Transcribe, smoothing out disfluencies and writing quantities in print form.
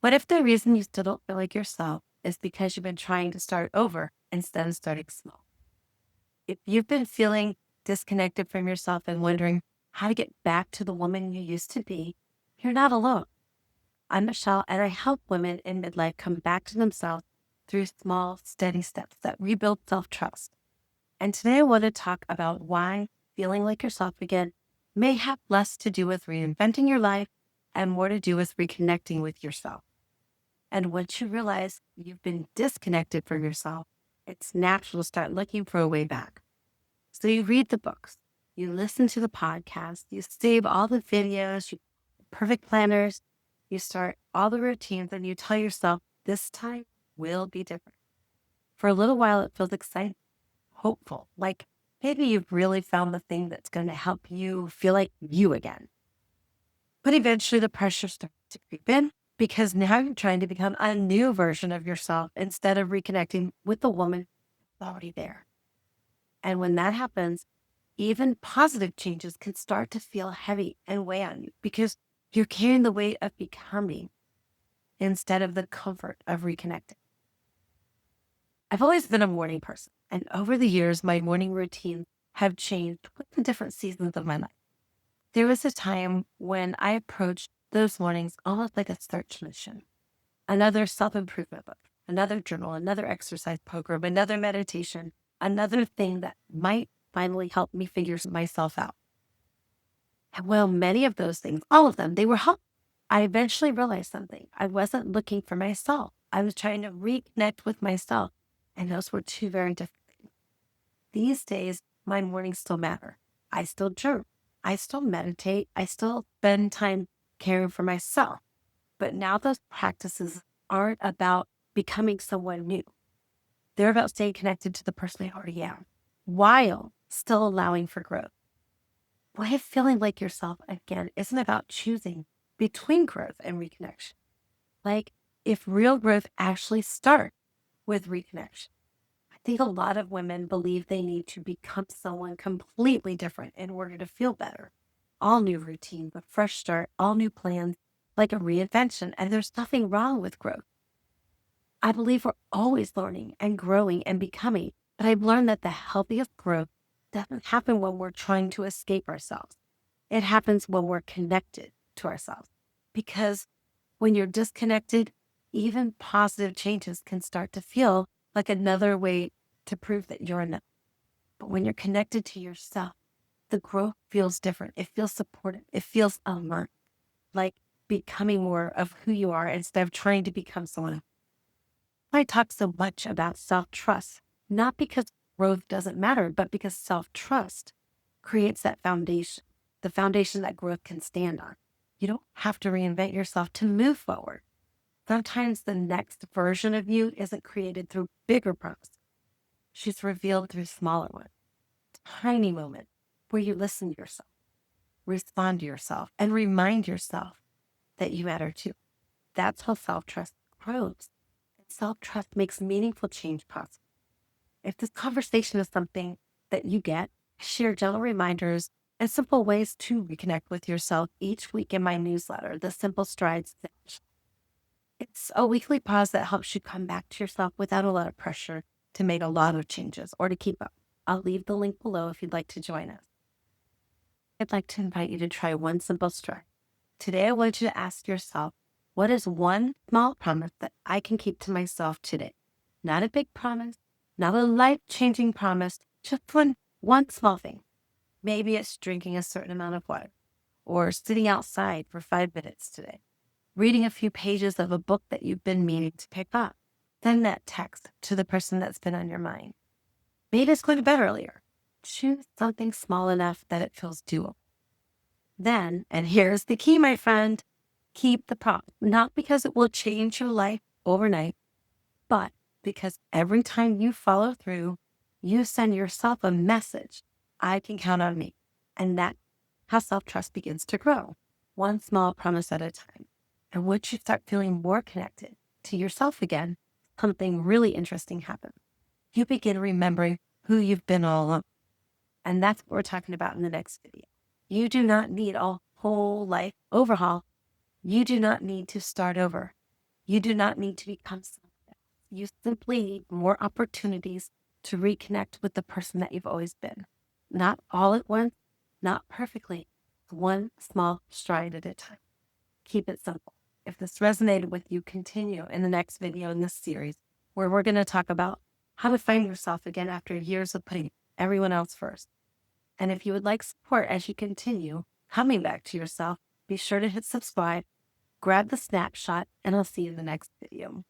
What if the reason you still don't feel like yourself is because you've been trying to start over instead of starting small? If you've been feeling disconnected from yourself and wondering how to get back to the woman you used to be, you're not alone. I'm Michelle, and I help women in midlife come back to themselves through small, steady steps that rebuild self trust. And today I want to talk about why feeling like yourself again may have less to do with reinventing your life and more to do with reconnecting with yourself. And once you realize you've been disconnected from yourself, it's natural to start looking for a way back. So you read the books, you listen to the podcast, you save all the videos, you perfect planners, you start all the routines, and you tell yourself this time will be different. For a little while, it feels exciting, hopeful, like maybe you've really found the thing that's going to help you feel like you again. But eventually the pressure starts to creep in because now you're trying to become a new version of yourself instead of reconnecting with the woman who's already there. And when that happens, even positive changes can start to feel heavy and weigh on you because you're carrying the weight of becoming instead of the comfort of reconnecting. I've always been a morning person, and over the years, my morning routines have changed with the different seasons of my life. There was a time when I approached those mornings almost like a search mission, another self improvement book, another journal, another exercise program, another meditation, another thing that might finally help me figure myself out. And while many of those things, all of them, they were helpful, I eventually realized something. I wasn't looking for myself. I was trying to reconnect with myself. And those were two very different things. These days, my mornings still matter. I still journal. I still meditate. I still spend time caring for myself. But now those practices aren't about becoming someone new. They're about staying connected to the person I already am while still allowing for growth. Why feeling like yourself again isn't about choosing between growth and reconnection. Like if real growth actually starts with reconnection. I think a lot of women believe they need to become someone completely different in order to feel better. All new routines, a fresh start, all new plans, like a reinvention. And there's nothing wrong with growth. I believe we're always learning and growing and becoming, but I've learned that the healthiest growth doesn't happen when we're trying to escape ourselves. It happens when we're connected to ourselves. Because when you're disconnected, even positive changes can start to feel like another way to prove that you're enough. But when you're connected to yourself, the growth feels different. It feels supportive. It feels alert, like becoming more of who you are instead of trying to become someone else. I talk so much about self-trust, not because growth doesn't matter, but because self-trust creates that foundation, the foundation that growth can stand on. You don't have to reinvent yourself to move forward. Sometimes the next version of you isn't created through bigger promises. She's revealed through smaller ones, tiny moments where you listen to yourself, respond to yourself, and remind yourself that you matter too. That's how self-trust grows. And self-trust makes meaningful change possible. If this conversation is something that you get, I share gentle reminders and simple ways to reconnect with yourself each week in my newsletter, The Simple Strides. It's a weekly pause that helps you come back to yourself without a lot of pressure to make a lot of changes or to keep up. I'll leave the link below if you'd like to join us. I'd like to invite you to try one simple stride. Today, I want you to ask yourself, what is one small promise that I can keep to myself today? Not a big promise, not a life-changing promise, just one small thing. Maybe it's drinking a certain amount of water or sitting outside for 5 minutes today, reading a few pages of a book that you've been meaning to pick up. Send that text to the person that's been on your mind. Maybe it's going to bed earlier. Choose something small enough that it feels doable. Then, and here's the key, my friend, keep the promise, not because it will change your life overnight, but because every time you follow through, you send yourself a message. I can count on me. And that's how self-trust begins to grow, one small promise at a time. And once you start feeling more connected to yourself again, something really interesting happens. You begin remembering who you've been all along. And that's what we're talking about in the next video. You do not need a whole life overhaul. You do not need to start over. You do not need to become someone else. You simply need more opportunities to reconnect with the person that you've always been. Not all at once, not perfectly, one small stride at a time. Keep it simple. If this resonated with you, continue in the next video in this series, where we're going to talk about how to find yourself again after years of putting everyone else first. And if you would like support as you continue coming back to yourself, be sure to hit subscribe, grab the snapshot, and I'll see you in the next video.